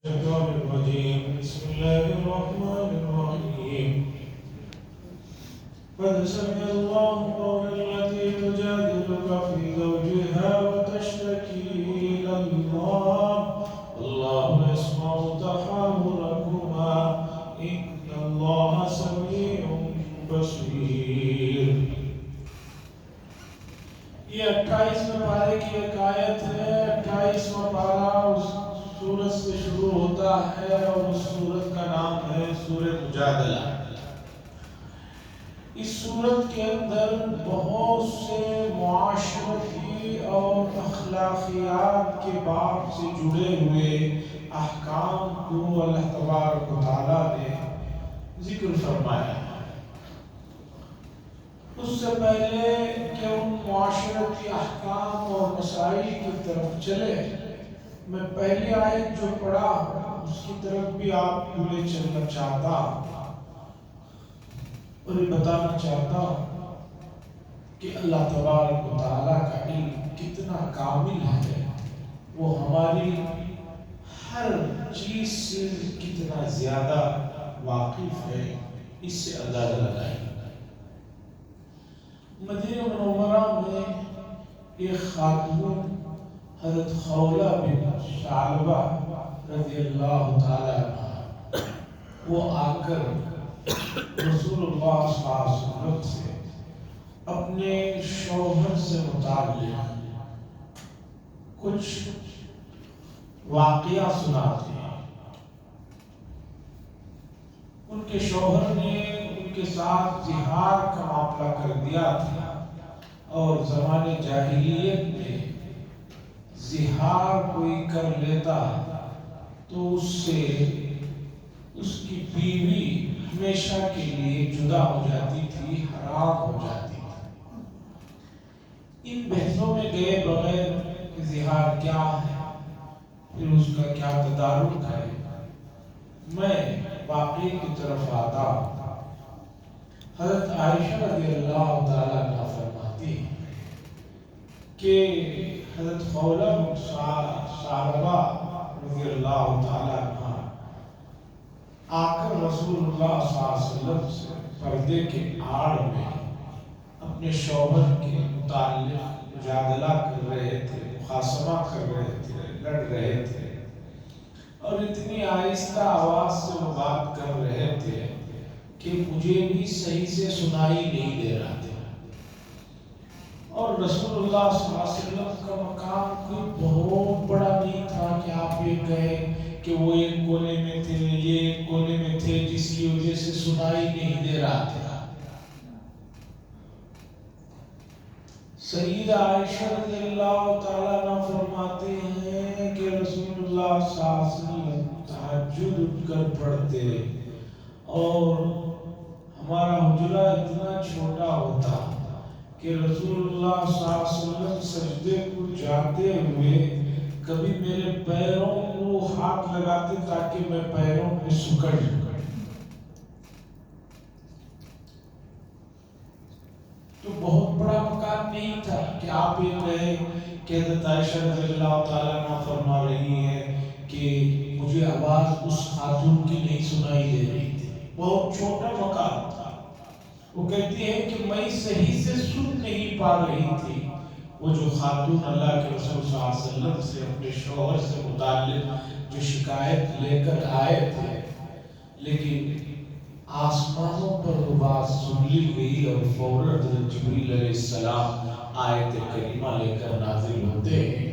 الشيطان الرجيم بسم الله الرحمن الرحيم قد سمع الله قول التي تجادلك في زوجها وتشتكي إلى الله والله يسمع تحاوركما إن الله سميع بصير. یہ 28ویں پارے کی ایک آیت ہے. 28واں پارہ اس سورت سے شروع ہوتا ہے اور اس سورت کا نام ہے سورۃ مجادلہ. اس سورت کے اندر بہت سے معاشرتی اور اخلاقیات کے باب سے جڑے ہوئے احکام کو اللہ تبارک و تعالیٰ نے ذکر فرمایا. اس سے پہلے کہ ان معاشرتی احکام اور مسائل کی طرف چلے، میں پہلی آیت جو پڑھا اس کی طرف بھی آپ کو لے چلنا چاہتا اور یہ بتانا چاہتا کہ اللہ تبارک و تعالیٰ کا علم کتنا کامل ہے، وہ ہماری ہر چیز سے کتنا زیادہ واقف ہے. اس سے اندازہ لگائیں. مدینہ منورہ میں ایک خاتون حضرت خولہ بن ثعلبہ رضی اللہ تعالیٰ عنہ، وہ آ کر رسول اللہ صلی اللہ علیہ وسلم سے اپنے شوہر سے متعلق کچھ واقعہ سناتے ہیں. ان کے شوہر نے ان کے ساتھ زہار کا معاملہ کر دیا تھا، اور زمانے جاہلیت میں زہار کوئی کر لیتا تو اس سے اس کی بیوی ہمیشہ کے لیے جدا ہو جاتی تھی، حرام ہو جاتی تھی. ان بحثوں میں گئے بغیر کہ زہار کیا ہے، پھر اس کا کیا تدارک ہے، میں واقعے کی طرف آتا. حضرت عائشہ رضی اللہ تعالیٰ عنہ فرماتی ہیں کہ حضرت خولہ بن ثعلبہ رضی اللہ تعالیٰ عنہ آ کر رسول اللہ صلی اللہ علیہ وسلم سے پردے کے آڑ میں اپنے شوہر کے متعلق مجادلہ کر رہے تھے، مخاصمہ کر رہے تھے، لڑ رہے تھے، اور اتنی آہستہ آواز سے وہ بات کر رہے تھے کہ مجھے بھی صحیح سے سنائی نہیں دے رہا تھا. اور رسول اللہ صلی اللہ علیہ وسلم کا مقام کوئی بہت بڑا نہیں تھا کہ آپ یہ کہیں کہ وہ ایک کونے میں تھے، یہ ایک کونے میں تھے، جس کی وجہ سے سنائی نہیں دے رہا تھا. سیدہ عائشہ رضی اللہ تعالیٰ عنہ فرماتے ہیں کہ رسول اللہ صلی اللہ علیہ وسلم تہجد اٹھ کر پڑھتے، اور ہمارا حجرہ اتنا چھوٹا ہوتا کہ رسول اللہ صلی اللہ علیہ وسلم سجدے کو جاتے ہوئے کبھی میرے پیروں کو ہاتھ لگاتے تاکہ میں پیروں میں سکڑ جاؤں. تو بہت بڑا مقام نہیں تھا کہ آپ یہ کہیں کہ حضرت عائشہ رضی اللہ تعالیٰ عنہ فرما رہی ہیں کہ مجھے آواز اس خاتون کی نہیں سنائی دے رہی تھی. بہت چھوٹا مقام تھا. وہ کہتی ہے کہ میں صحیح سے سن نہیں پا رہی تھی. وہ جو خاتون اللہ کے رسول صلی اللہ علیہ وسلم سے اپنے شوہر سے متعلق جو شکایت لے کر آئے تھے، لیکن آسمانوں پر وہ بات سن لی گئی اور فوراً حضرت جبریل علیہ السلام آیت کریمہ لے کر نازل ہوتے ہیں.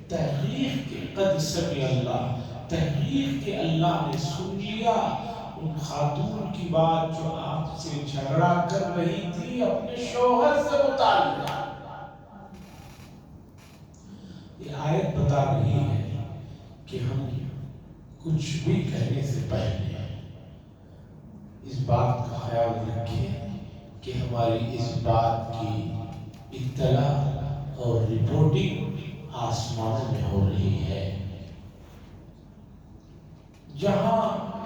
تحقیق کے قد سمع اللہ، تحقیق کے اللہ نے سن لیا ان خاتون کی بات جو آپ سے جھگڑا کر رہی تھی اپنے شوہر سے متعلق. یہ آیت بتا رہی ہے کہ ہم کچھ بھی کہنے سے پہلے اس بات کا خیال رکھیں کہ ہماری اس بات کی اطلاع اور رپورٹنگ آسمانوں میں ہو رہی ہے. جہاں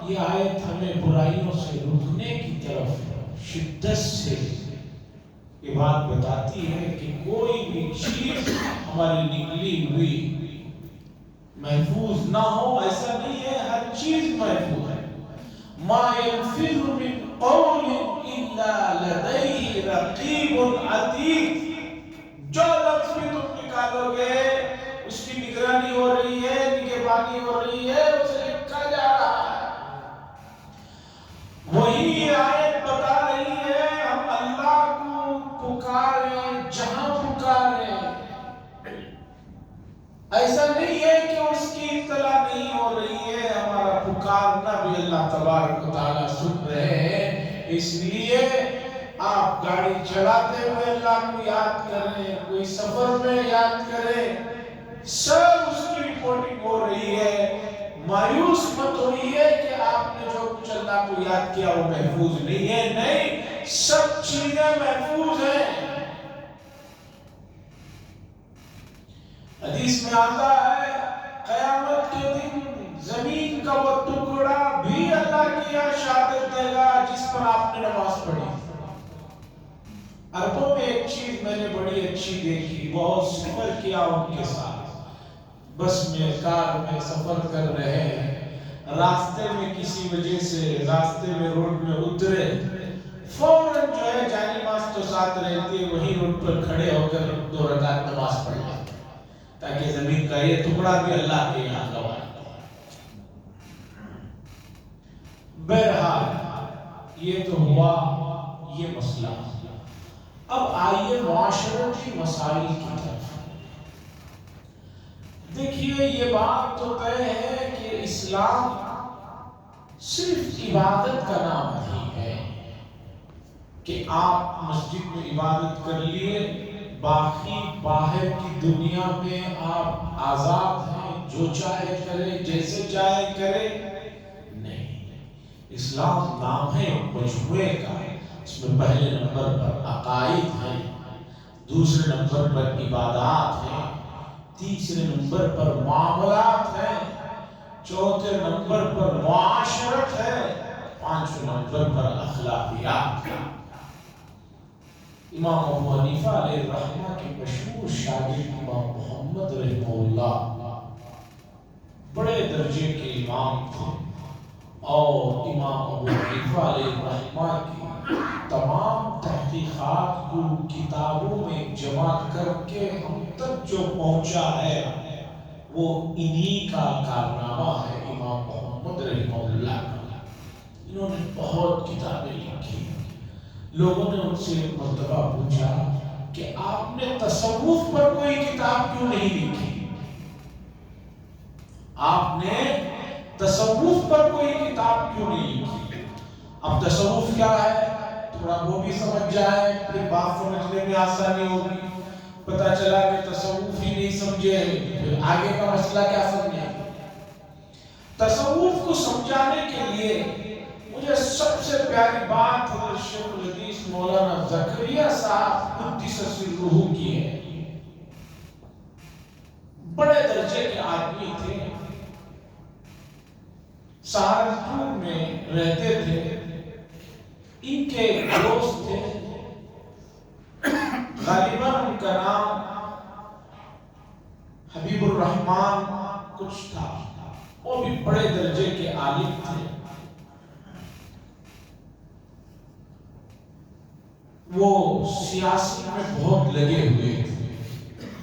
یہ آیت ہمیں برائیوں سے رکنے کی طرف شدت سے یہ بات بتاتی ہے کہ کوئی بھی چیز ہماری نکلی ہوئی محفوظ نہ ہو، ایسا نہیں ہے. ما يلفظ من قول الا لديه رقیب عتید، جو لفظ بھی تم نکالو گے اس کی نگرانی ہو رہی ہے، نگہبانی ہو رہی ہے، اسے لکھا جا رہا ہے۔ وہی آیت بتا رہی ہے ہم اللہ کو پکاریں جہاں پکاریں، ایسا نہیں ہے کہ اس کی اطلاع نہیں ہو رہی ہے، ہمارا پکارنا بھی اللہ تبارک و تعالیٰ سن رہے ہیں۔ اس لیے آپ گاڑی چلاتے ہوئے اللہ کو یاد کریں، کوئی سفر میں یاد کریں، سب اس کی رپورٹنگ ہو رہی ہے۔ مایوس مت ہوئیے کہ آپ نے جو کچھ اللہ کو یاد کیا وہ محفوظ نہیں ہے، نہیں، سب چیزیں محفوظ ہیں۔ حدیث میں آتا ہے قیامت کے دن زمین کا وہ ٹکڑا بھی اللہ کی یہاں شہادت دے گا جس پر آپ نے نماز پڑھی۔ عربوں میں ایک چیز میں نے بڑی اچھی دیکھی، بہت سفر کیا ان کے ساتھ، بس میں کار میں سفر کر رہے ہیں، راستے میں کسی وجہ سے راستے میں روڈ میں اترے، فوراً جو ہے جانی نماز تو ساتھ رہتی ہے، وہی روڈ پر کھڑے ہو کر 2 رکعت نماز پڑھ لیں تاکہ زمین کا یہ ٹکڑا بھی اللہ کے یہاں گواہ ہے۔ بہرحال یہ تو ہوا یہ مسئلہ۔ اب آئیے معاشرتی مسائل کی طرف۔ دیکھیے یہ بات تو طے ہے کہ اسلام صرف عبادت کا نام نہیں ہے کہ آپ مسجد میں عبادت کر لیے، باقی باہر کی دنیا میں آپ آزاد ہیں، جو چاہے کرے جیسے چاہے کرے، نہیں۔ اسلام نام ہے مجموعے کا، اس میں پہلے نمبر پر عقائد ہیں، دوسرے نمبر پر عبادات ہیں، تیسرے نمبر پر معاملات ہیں، چوتھے نمبر پر معاشرت ہے، پانچویں نمبر پر اخلاقیات ہے۔ امام ابو حنیفہ علیہ الرحمہ کے مشہور شاگرد امام محمد رحمہ اللہ بڑے درجے کے امام تھے، اور امام ابو حنیفہ علیہ الرحمہ کی تمام تحقیقات کو کتابوں میں جمع کر کے ہم تک جو پہنچا ہے وہ انہی کا کارنامہ ہے امام محمد رحمہ اللہ کا۔ انہوں نے بہت کتابیں لکھی۔ لوگوں نے ان سے ایک مرتبہ پوچھا کہ آپ نے تصوف پر کوئی کتاب کیوں نہیں لکھی؟ آپ نے تصوف پر کوئی کتاب کیوں نہیں لکھی؟ اب تصوف کیا ہے تھوڑا وہ بھی سمجھ جائے، پھر بات سمجھنے میں آسانی ہوگی۔ پتہ چلا کہ تصوف ہی نہیں سمجھے، پھر آگے کا مسئلہ کیا سمجھے؟ تصوف کو سمجھانے کے لیے مجھے سب سے پیاری بات حضرت شیخ الحدیث مولانا زکریا صاحب قدس سرہ کی ہے۔ بڑے درجے کے آدمی تھے، سہارنپور میں رہتے تھے، ان کے دوست تھے، غالباً ان کا نام حبیب الرحمن کچھ تھا، وہ بھی بڑے درجے کے عالم تھے۔ وہ سیاست میں بہت لگے ہوئے تھے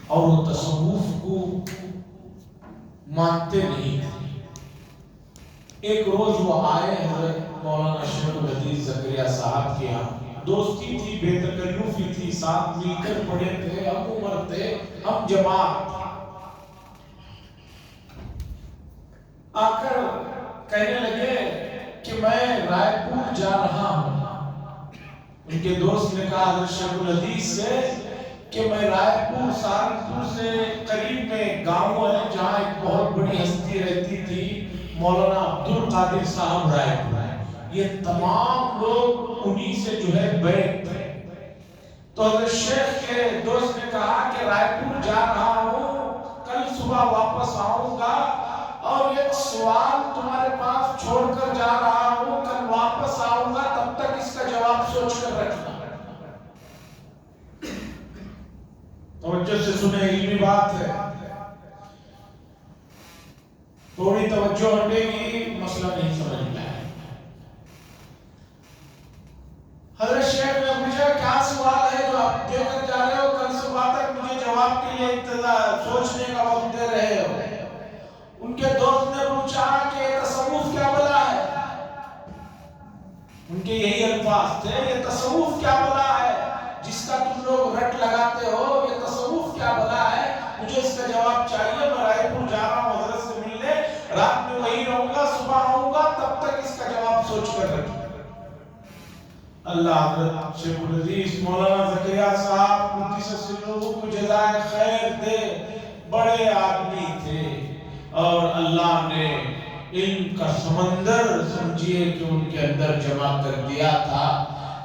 اور وہ تصوف کو مانتے نہیں تھے۔ ایک روز وہ آئے حضرت مولانا شیخ الحدیث زکریا صاحب کے یہاں، دوستی تھی، بے تکلفی تھی، ساتھ مل کر پڑھے تھے، ہم عمر تھے، ہم جماعت۔ آ کر کہنے لگے کہ میں رائے پور جا رہا ہوں۔ ان کے دوست نے کہا حضرت شیخ الحدیث سے کہ میں رائے پور سہارنپور سے قریب میں گاؤں ہے جہاں ایک بہت بڑی ہستی رہتی تھی، مولانا عبدالقادر صاحب رائے پور، یہ تمام لوگ انہی سے جو ہے بیعت تھے۔ تو حضرت شیخ کے دوست نے کہا کہ رائے پور جا رہا ہوں، کل صبح واپس آؤں گا، اور ایک سوال تمہارے پاس چھوڑ کر جا رہا ہوں، کل واپس آؤں گا، تب تک اس کا جواب سوچ کر رکھنا۔ توجہ سے سنیں، علمی بات ہے، تھوڑی توجہ ہٹے گی مسئلہ نہیں سمجھ میں آئے۔ الفاظ تھے، یہ تصوف کیا بلا ہے جس کا تم لوگ رٹ لگاتے ہو، یہ تصوف کیا بلا ہے؟ مجھے اس کا جواب چاہیے، میں رائے پور جا رہا ہوں حضرت سے ملنے، رات میں وہیں رہوں گا، صبح آؤں گا، تب تک اس کا جواب سوچ کر رکھیں۔ اللہ حضرت شیخ العزیز مولانا زکریا صاحب قدس سرہ کو جزائے خیر دے، بڑے آدمی تھے اور اللہ نے علم کا سمندر سمجھیے کہ ان کے اندر جمع کر دیا تھا۔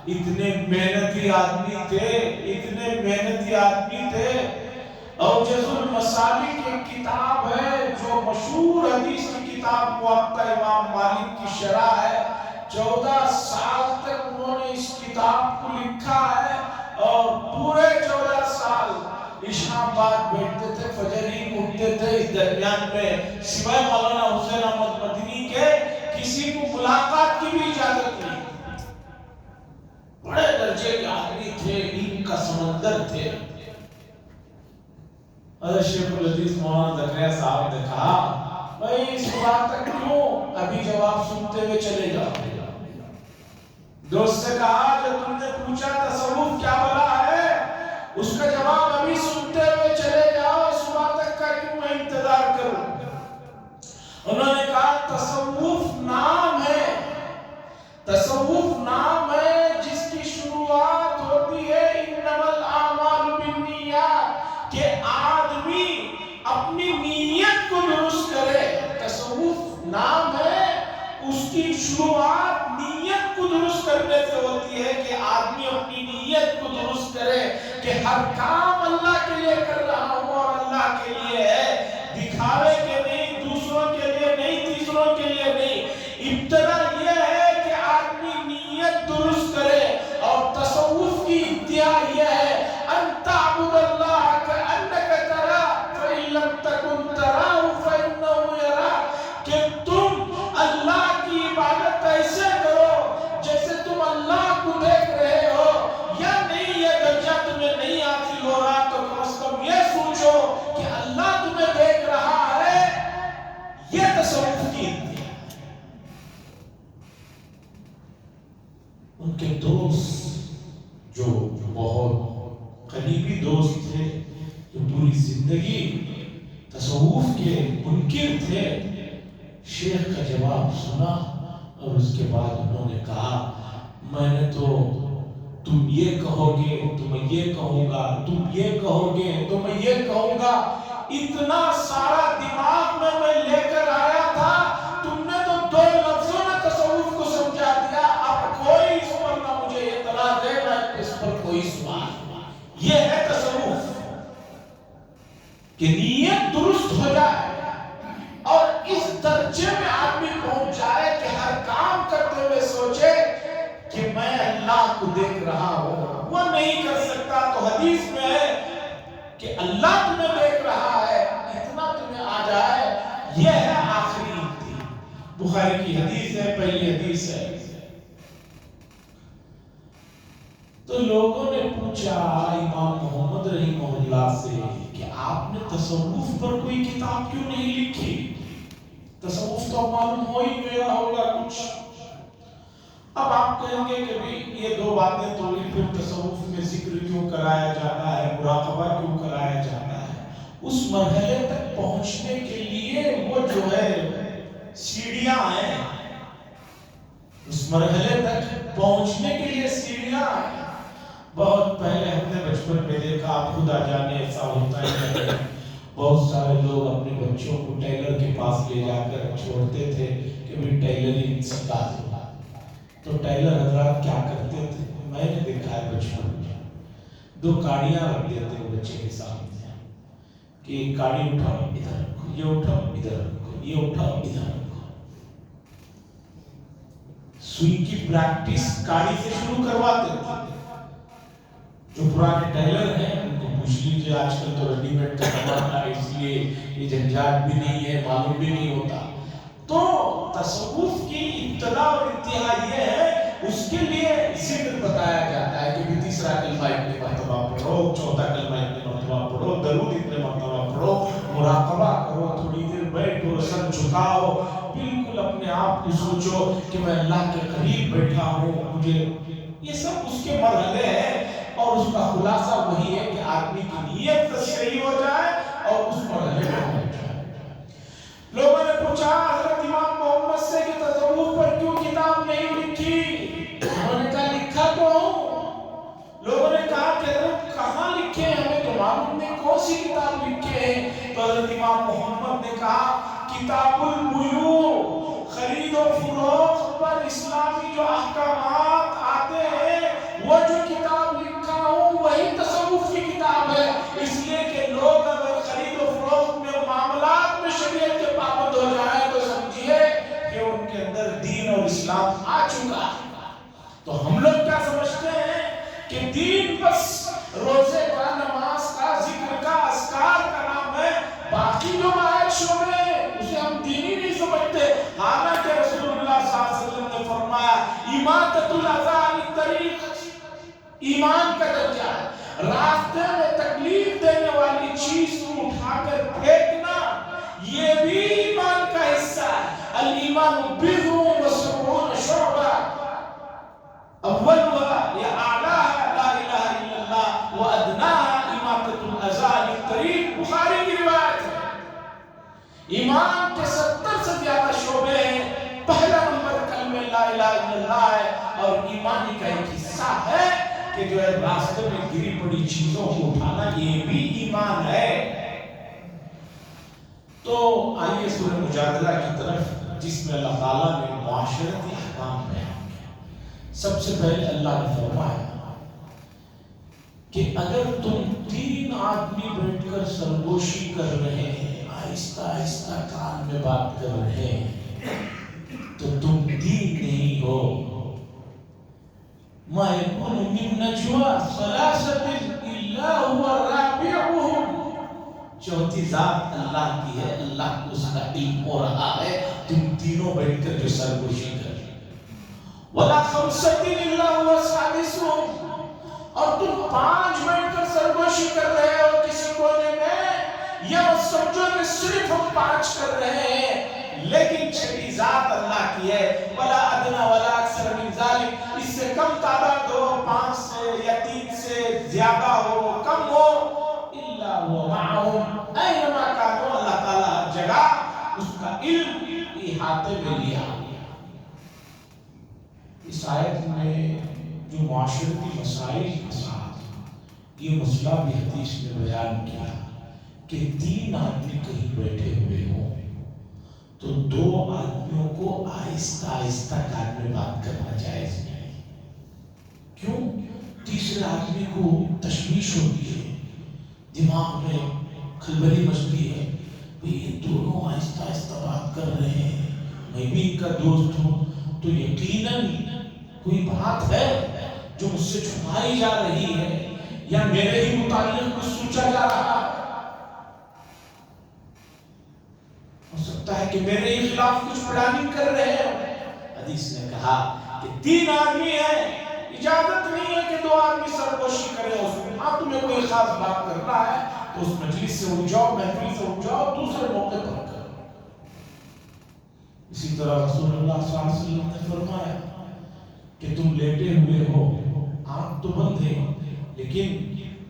اتنے محنتی آدمی تھے، اتنے محنتی آدمی تھے۔ اوجز المسالک ایک کتاب ہے جو مشہور حدیث کی کتاب موطا امام مالک کی شرح ہے، 14 سال تک انہوں نے اس کتاب کو لکھا ہے اور پورے 14 سال عشاء بعد بیٹھتے تھے، فجر ہی اٹھتے تھے۔ اس درمیان میں سوائے مولانا حسین احمد مدنی کے کسی کو ملاقات کی بھی اجازت نہیں۔ بڑے درجے کے آدمی تھے، علم کا سمندر تھے۔ حضرت شیخ العزیز مولانا زکریا صاحب نے کہا بھائی اس بات تک کیوں ابھی جواب سنتے ہوئے چلے جاؤ؟ دوست سے کہا جو تم نے پوچھا تصوف کیا بلا ہے، اس کا جواب ابھی سنتے ہوئے چلے جاؤ، اس بات تک کا کیوں میں انتظار کروں؟ انہوں نے کہا تصوف نام ہے، تصوف نام ہے جس کی شروعات ہوتی ہے انما الاعمال بالنیات، کہ آدمی اپنی نیت کو درست کرے۔ تصوف نام ہے، اس کی شروعات نیت کو درست کرنے سے ہوتی ہے کہ آدمی اپنی نیت کو درست کرے کہ ہر کام اللہ کے لیے کر رہا ہوں اور اللہ کے لیے ہے، دکھاوے کے نہیں، دوسروں کے لیے نہیں، تیسروں کے لیے نہیں۔ ابتدا یہ ہے کہ آدمی نیت درست کرے، اور تصوف کی انتہا یہ ہے ان تعبد اللہ کأنک تراہ فإن لم تکن تراہ فإنہ یراک، کہ تم اللہ کی عبادت ایسے کرو جیسے تم اللہ کو دیکھ رہے ہو، یا نہیں یہ درجہ تمہیں نہیں حاصل ہو رہا تو کم از کم یہ سوچو کہ اللہ تمہیں دیکھ رہا ہے۔ یہ تصوف کی انتہا ہے۔ ان کے دوست جو بہت قریبی دوست تھے، جو پوری زندگی تصوف کے منکر تھے، شیخ کا جواب سنا اور اس کے بعد انہوں نے کہا میں نے تو تم یہ کہو گے تو میں یہ کہوں گا، تم یہ کہو گے تو میں یہ کہوں گا، اتنا سارا دماغ میں لے کر آیا تھا، تم نے تو 2 لفظوں میں تصوف کو سمجھا دیا۔ اب کوئی اس پر نہ مجھے اطلاع دے، نہ اس پر کوئی سوال۔ یہ ہے تصوف کہ نیت درست ہو جائے اور اس درجے میں آدمی پہنچ جائے کہ ہر کام کرتے ہوئے سوچے کہ میں اللہ کو دیکھ رہا ہوں۔ وہ نہیں کر سکتا تو حدیث میں ہے کہ اللہ تمہیں دیکھ رہا ہے، اتنا تمہیں آ جائے، یہ ہے آخری انتہا۔ بخاری کی حدیث ہے، پہلی حدیث ہے۔ تو لوگوں نے پوچھا امام محمد رحمہ اللہ سے کہ آپ نے تصوف پر کوئی کتاب کیوں نہیں لکھی؟ تصوف تو معلوم ہو ہی گیا ہوگا کچھ۔ اب آپ کہیں گے کہ بھی یہ 2 باتیں تو پھر تصوف میں ذکر کیوں کرایا جاتا ہے، مراقبہ کیوں کرایا جاتا ہے؟ اس مرحلے تک پہنچنے کے لیے وہ جو ہے سیڑھیاں ہیں، اس مرحلے تک پہنچنے کے لیے سیڑھیاں ہیں۔ بہت پہلے ہم نے بچپن میں دیکھا، آپ خدا جانے ایسا ہوتا ہے، بہت سارے لوگ اپنے بچوں کو ٹیلر کے پاس لے جا کر چھوڑتے تھے کہ بھی ٹیلرنگ سکھا دو۔ تو ٹیلر حضرات کیا کرتے تھے، میں نے دیکھا ہے بچپن میں، 2 کاڑیاں رکھ دیتے ہیں بچے کے سامنے کہ ایک کاڑی اٹھاؤ ادھر رکھو، یہ اٹھاؤ ادھر رکھو، یہ اٹھاؤ ادھر رکھو۔ سوئی کی پریکٹس کاڑی سے شروع کرواتے تھے۔ جو پرانے ٹیلر ہیں ان کو پوچھ لیجیے، آج کل تو ریڈی میڈ کا زمانہ ہے، اس لیے یہ جھنجھٹ بھی نہیں ہے، معلوم بھی نہیں ہوتا۔ تو تصوف کی ابتدا اور انتہا یہ ہے، اس کے لیے ذکر بتایا جاتا ہے کہ تیسرا کلمہ اتنے مرتبہ پڑھو، چوتھا کلمہ اتنے مرتبہ پڑھو، درود اتنے مرتبہ پڑھو، مراقبہ کرو، تھوڑی دیر بیٹھو، سر جھکاؤ، بالکل اپنے آپ کو سوچو کہ میں اللہ کے قریب بیٹھا ہوں، مجھے یہ سب اس کے مرحلے ہیں اور اس کا خلاصہ وہی ہے کہ آدمی کی نیت صحیح ہو جائے اور اس مرحلے میں پہنچ جائے۔ لوگوں نے پوچھا حضرت امام محمد سے کہ تصوف پر کیوں کتاب نہیں لکھی؟ انہوں نے کہا لکھا تو ہوں۔ لوگوں نے کہا کہ حضرت کہاں لکھے ہیں، ہمیں تو معلوم نہیں کون سی کتاب لکھے ہیں۔ تو حضرت امام محمد نے کہا کتاب البیوع، خرید و فروخت پر اسلامی جو احکامات آتے ہیں وہ جو کتاب لکھا ہوں وہی تصوف کی کتاب ہے۔ اس لیے کہ لوگ اگر خرید و فروخت میں معاملات میں شریعت کے پابند ہو جائیں تو سمجھیے کہ ان کے اندر دین اور اسلام آ چکا ہے۔ تو ہم لوگ کیا سمجھتے ہیں کہ دین بس روزے کا، نماز کا، ذکر کا، اذکار کا نام ہے، باقی جو باہر شعبے ہیں اسے ہم دینی نہیں سمجھتے۔ حالانکہ رسول اللہ صلی اللہ علیہ وسلم نے فرمایا اماطۃ الاذی عن الطریق ایمان کا درجہ ہے، راستے میں تکلیف دینے والی چیز کو اٹھا کر پھینکنا یہ بھی ایمان کا حصہ ہے۔ الایمان بضع وسبعون شعبہ، اولها یا اعلیها لا الہ الا اللہ وادناها اماطۃ الاذی عن الطریق، بخاری کی روایت ہے۔ ایمان کے 70 سے زیادہ شعبے ہیں، پہلا نمبر کلمہ لا الہ الا اللہ ہے، اور ایمانی کا ایک حصہ ہے کہ جو ہے راستے میں گری پڑی چیزوں کو اٹھانا یہ بھی ایمان ہے۔ تو آئیے سورہ مجادلہ کی طرف، جس میں اللہ تعالیٰ نے معاشرتی احکام بیان کیا۔ سب سے پہلے اللہ نے فرمایا کہ اگر تم 3 آدمی بیٹھ کر سرگوشی کر رہے ہیں، آہستہ آہستہ کان میں بات کر رہے ہیں، تو تم دین نہیں ہو۔ ما يكون من نجوى ثلاثة إلا هو رابعهم، چوتھی ذات اللہ کی ہے، اللہ کو اس کا علم ہو رہا ہے، تم تینوں بیٹھ کر جو سرگوشی کر رہے ہیں۔ ولا خمسة إلا هو سادسهم، اور تم 5 بیٹھ کر سرگوشی کر رہے ہو کسی کونے میں، یا سمجھو کہ صرف ہم 5 کر رہے ہیں لیکن چھٹی ذات اللہ کی ہے۔ ولا ادنى ولا اکثر من ذلك، اس سے کم تعداد ہو، 5 سے یا 3 سے زیادہ ہو، کم ہو، الا هو معهم اینما كانوا، اللہ تعالیٰ ہر جگہ اس کا علم احاطے میں لیا۔ اس آیت میں جو معاشرتی مسائل کے ساتھ یہ مسئلہ بھی حدیث میں بیان کیا کہ 3 آدمی کہیں بیٹھے ہوئے ہوں تو 2 آدمیوں کو آہستہ آہستہ کان میں بات کرنا جائز نہیں۔ کیوں؟ تیسرے آدمی کو تشویش ہوتی ہے، دماغ میں کھلبلی مچتی ہے، یہ دونوں آہستہ آہستہ بات کر رہے ہیں، میں بھی ان کا دوست ہوں تو یقیناً کوئی بات ہے جو مجھ سے چھپائی جا رہی ہے، یا میرے ہی متعلق کچھ سوچا جا رہا ہے، ہو سکتا ہے کہ میرے ہی خلاف کچھ پلاننگ کر رہے ہیں۔ حدیث نے کہا کہ 3 آدمی ہیں، اجازت نہیں ہے کہ 2 آدمی سرگوشی کریں اس میں۔ ہاں تمہیں کوئی خاص بات کرنا ہے تو اس مجلس سے اٹھ جاؤ، محفل سے اٹھ جاؤ، دوسرے موقع پر کرو۔ اسی طرح رسول اللہ صلی اللہ علیہ وسلم نے فرمایا کہ تم لیٹے ہوئے ہو، آنکھ تو بند ہے لیکن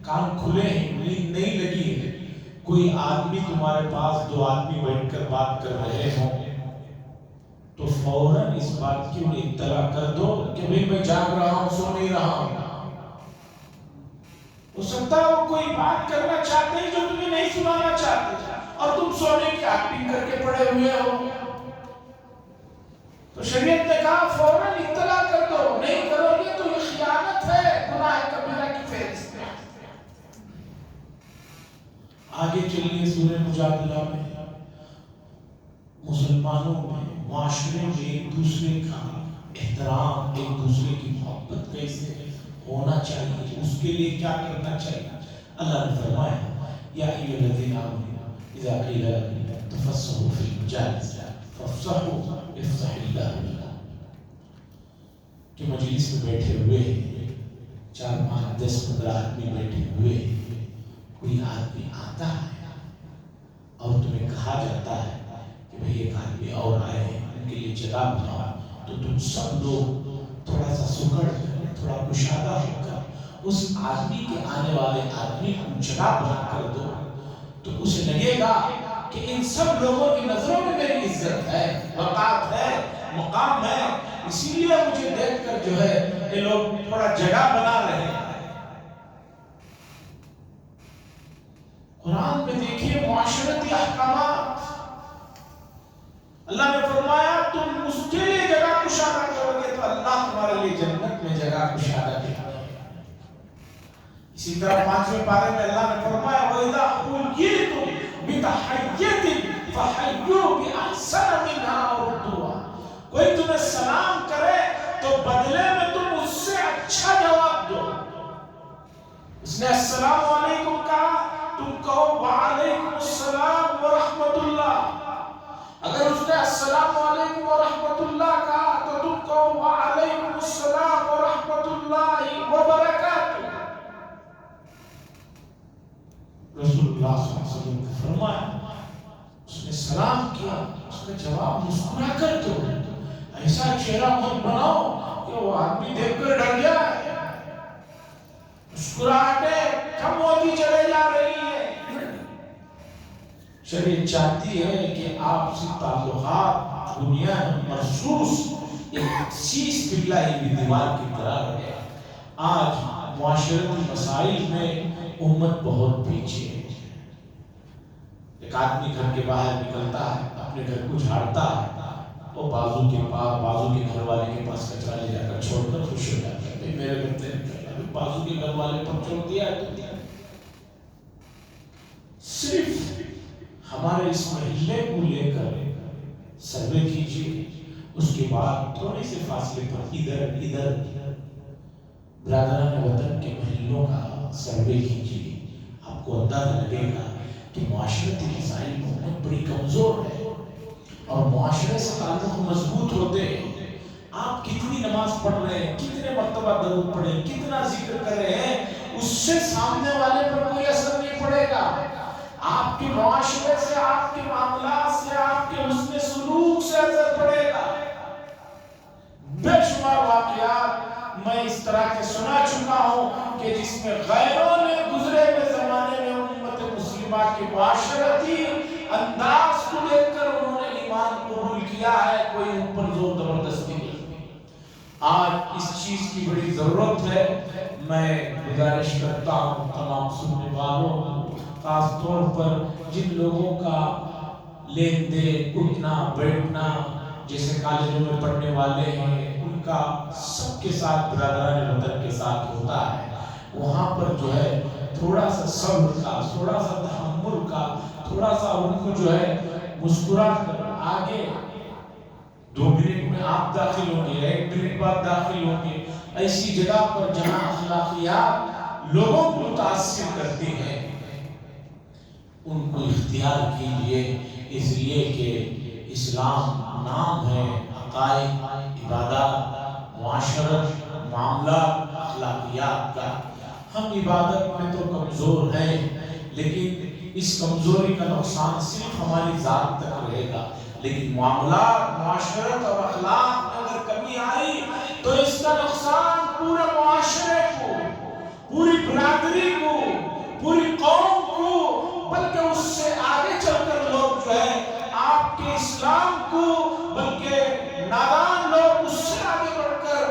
کان کھلے ہیں، نیند نہیں لگی ہے، کوئی آدمی تمہارے پاس 2 آدمی بیٹھ کر بات کر رہے ہوں تو فوراً اس بات کی انہیں اطلاع کر دو کہ بھئی میں جاگ رہا ہوں، سو نہیں رہا ہوں۔ ہو سکتا ہے وہ کوئی بات کرنا چاہتے ہیں جو تمہیں نہیں سنانا چاہتے اور تم سونے کی ایکٹنگ کر کے پڑے ہوئے ہو، تو شریعت نے کہا فوراً اطلاع کر دو، نہیں کرو گے تو یہ خیانت ہے، گناہ کبیرہ کی فہرست میں۔ آگے چلیے سورہ مجادلہ میں مسلمانوں میں، معاشرے میں ایک دوسرے کا احترام، ایک دوسرے کی محبت کیسے ہونا چاہیے، اس کے لیے کیا کرنا چاہیے۔ اللہ نے فرمایا یا ایھا الذین آمنوا اذا قیل لکم تفسحوا فی المجالس فافسحوا یفسح اللہ لکم، کہ مجلس میں بیٹھے ہوئے ہیں، 4 5 10 15 آدمی بیٹھے ہوئے ہیں، کوئی آدمی آتا ہے اور تمہیں کہا جاتا ہے کہ بھئی ایک آدمی اور آئے ہیں، ان کے لیے جگہ بناؤ، تو تم سب لوگ تھوڑا سا سکڑ تھوڑا کشادہ ہو کر اس آدمی کے آنے والے آدمی کو جگہ بنا کر دو تو اسے لگے گا کہ ان سب لوگوں کی نظروں میں میری عزت ہے، وقار ہے، مقام ہے، اسی لیے مجھے دیکھ کر جو ہے یہ لوگ تھوڑا جگہ بنا رہے ہیں۔ قرآن میں دیکھیے معاشرتی احکامات، اللہ نے فرمایا تم اس کے لیے جگہ کشادہ کرو گے تو اللہ تمہارے لیے جنت میں جگہ کشادہ کرے گا۔ اسی طرح 5ویں پارے میں اللہ نے فرمایا وَإِذَا حُيِّيتُم بِتَحِيَّةٍ فَحَيُّوا بِأَحْسَنَ مِنْهَا أَوْ رُدُّوهَا، کوئی تمہیں سلام کرے تو بدلے میں تم اس سے اچھا جواب دو۔ اس نے السلام علیکم کہا، تم کہو وعلیکم السلام ورحمت اللہ۔ اگر اس نے السلام علیکم ورحمت اللہ کہا تو تم کہو وعلیکم السلام ورحمت اللہ وبرکاتہ۔ رسول اللہ صلی اللہ علیہ وسلم نے فرمایا اس نے سلام کیا، اس کا جواب مسکرا کر دو، ایسا چہرہ مت بناؤ کہ وہ آدمی دیکھ کر ڈر گیا ہے، مسکراہٹیں کم ہوتی چلے جا رہی ہے۔ شریعت چاہتی ہے کہ آپ سے تعلقات دنیا میں محسوس ایک چیز پگھلائی ہوئی دیوار کی طرح رہے۔ آج معاشرتی مسائل میں امت بہت پیچھے ہے۔ ایک آدمی گھر کے باہر نکلتا ہے، اپنے گھر کو جھاڑتا ہے، وہ بازو کے گھر والے کے پاس کچرا لے جا کر چھوڑ کر خوش ہو جاتا ہے، میرے گھر سے نکلا، بازو کے گھر والے پر چھوڑ دیا ہے تو دیا۔ صرف ہمارے اس محلے کو لے کر سروے کیجیے، اس کے بعد تھوڑے سے فاصلے پر ادھر برادران وطن کے محلوں کا سروے کیجیے، آپ کو اندازہ لگے گا کہ معاشرتی مسائل میں امت بڑی کمزور ہے اور معاشرے سے تعلق مضبوط ہوتے ہیں۔ آپ کتنی نماز پڑھ رہے ہیں، کتنے مرتبہ درود پڑھے، کتنا ذکر کر رہے ہیں، اس سے سامنے والے پر کوئی اثر نہیں پڑے گا۔ آپ کے معاشرے سے، آپ کے معاملات سے، آپ کے حسن سلوک سے اثر پڑے گا۔ بے شمار واقعات میں اس طرح کے سنا چکا ہوں کہ جس میں غیروں نے گزرے ہوئے زمانے میں امت مسلمہ کے معاشرتی انداز کو دیکھ کر انہوں نے ایمان قبول کیا ہے، کوئی ان پر زور زبردستی نہیں۔ آج اس چیز کی بڑی ضرورت ہے۔ میں گزارش کرتا ہوں تمام سننے والوں کو، خاص طور پر جن لوگوں کا لین دین، اٹھنا بیٹھنا جیسے کالجوں میں پڑھنے والے ہیں، ان کا سب کے ساتھ برادران وطن کے ساتھ ہوتا ہے، وہاں پر جو ہے تھوڑا سا صبر کا، تھوڑا سا تحمل کا، تھوڑا سا ان کو جو ہے مسکرا کر آگے 2 منٹ میں آپ داخل ہوں گے، 1 منٹ بعد داخل ہوں گے، ایسی جگہ پر جہاں اخلاقیات لوگوں کو متاثر کرتے ہیں ان کو اختیار کیجیے، اس لیے کہ اسلام نام ہے عقائد، عبادات، معاشرت، معاملات، اخلاقیات کا۔ ہم عبادت میں تو کمزور ہیں، لیکن اس کمزوری کا نقصان صرف ہماری ذات تک رہے گا، لیکن معاملات، معاشرت اور اخلاق میں اگر کمی آئی تو اس کا نقصان پورے معاشرے کو، پوری برادری کو، پوری قوم کو، بلکہ اس سے آگے چل کر لوگ جو ہے آپ کے اسلام کو، بلکہ نادان لوگ اس سے آگے بڑھ کر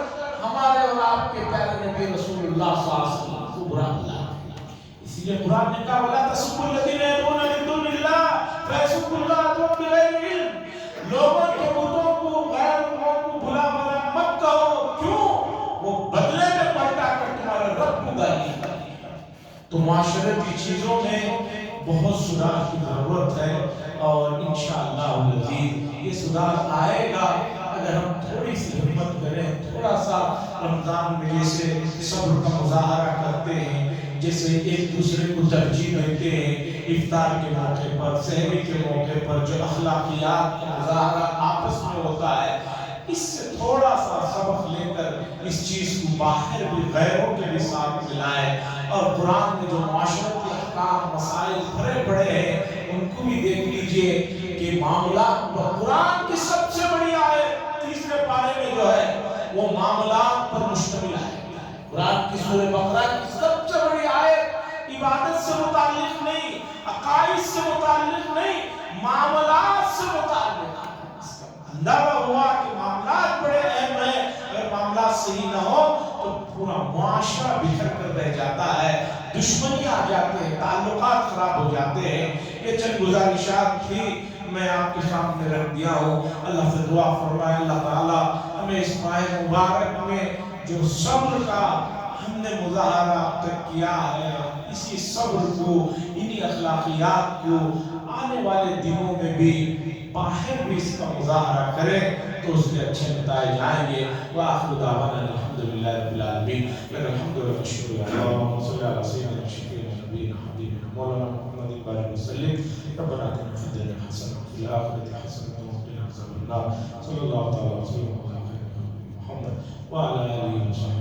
ہمارے اور آپ کے پیارے نبی رسول اللہ صلی اللہ علیہ وسلم کو برا بلائیں۔ اسی لیے قرآن نے کہا وَلَا تَسُبُّوا الَّذِينَ يَدْعُونَ مِن دُونِ اللَّهِ فَيَسُبُّوا اللَّهَ عَدْوًا بِغَيْرِ عِلْمٍ، لوگوں کے بتوں کو، غیر کو بھلا بھلا مت کہو، کیوں؟ وہ بدلے میں پلٹا کر تمہارے رب کو گالی دیتے ہیں۔ تو معاشرتی چیزوں میں بہت سدھار کی ضرورت ہے، اور انشاءاللہ العزیز یہ سدھار آئے گا اگر ہم تھوڑی سی ہمت کریں، تھوڑا سا رمضان میں جیسے صبر کا مظاہرہ کرتے ہیں، جیسے ایک دوسرے کو ترجیح دیتے ہیں، افطار کے موقع پر، سحری کے موقع پر جو اخلاقیات کا مظاہرہ آپس میں ہوتا ہے، اس سے تھوڑا سا سبق لے کر اس چیز کو باہر بھی غیروں کے بھی ساتھ ملائیں، اور قرآن میں جو معاشرتی احکام مسائل بھرے پڑے ہیں ان کو بھی دیکھ لیجئے کہ معاملات پر قرآن کی سب سے بڑی آیت 3 پارے میں جو ہے وہ معاملات پر مشتمل ہے۔ سورہ بقرہ کی سب سے بڑی آیت عبادت سے متعلق نہیں، عقائد سے متعلق نہیں، معاملات سے متعلق ہے۔ اس کا اندازہ ہوا کہ معاملات بڑے اہم ہیں، اگر معاملات صحیح نہ ہو تو پورا معاشرہ بکھر کر رہ جاتا ہے، دشمنی آ جاتے ہیں، تعلقات خراب ہو جاتے ہیں۔ یہ چند گزارشات تھی، میں آپ کے سامنے رکھ دیا ہوں۔ اللہ سے دعا فرمائے اللہ تعالیٰ ہمیں اس ماہ مبارک میں جو صبر کا ہم نے مظاہرہ اب تک کیا ہے، اسی صبر کو، انہی اخلاقیات کو آنے والے دنوں میں بھی باہر بھی اس کا مظاہرہ کریں تو اس کے اچھے نتائج آئیں گے۔ وآخر دعوانا الحمدللہ رب العالمین، الحمد للہ شکر اللہم صلی اللہ علیہ وسلم شفیع نبینا حبیبنا مولانا محمد بارک وسلم ربنا آتنا فی الدنیا حسنۃ وفی الآخرۃ حسنۃ وقنا عذاب النار۔ صلی اللہ تعالی وسلم علی خیر محمد وعلی آلہ وصحبہ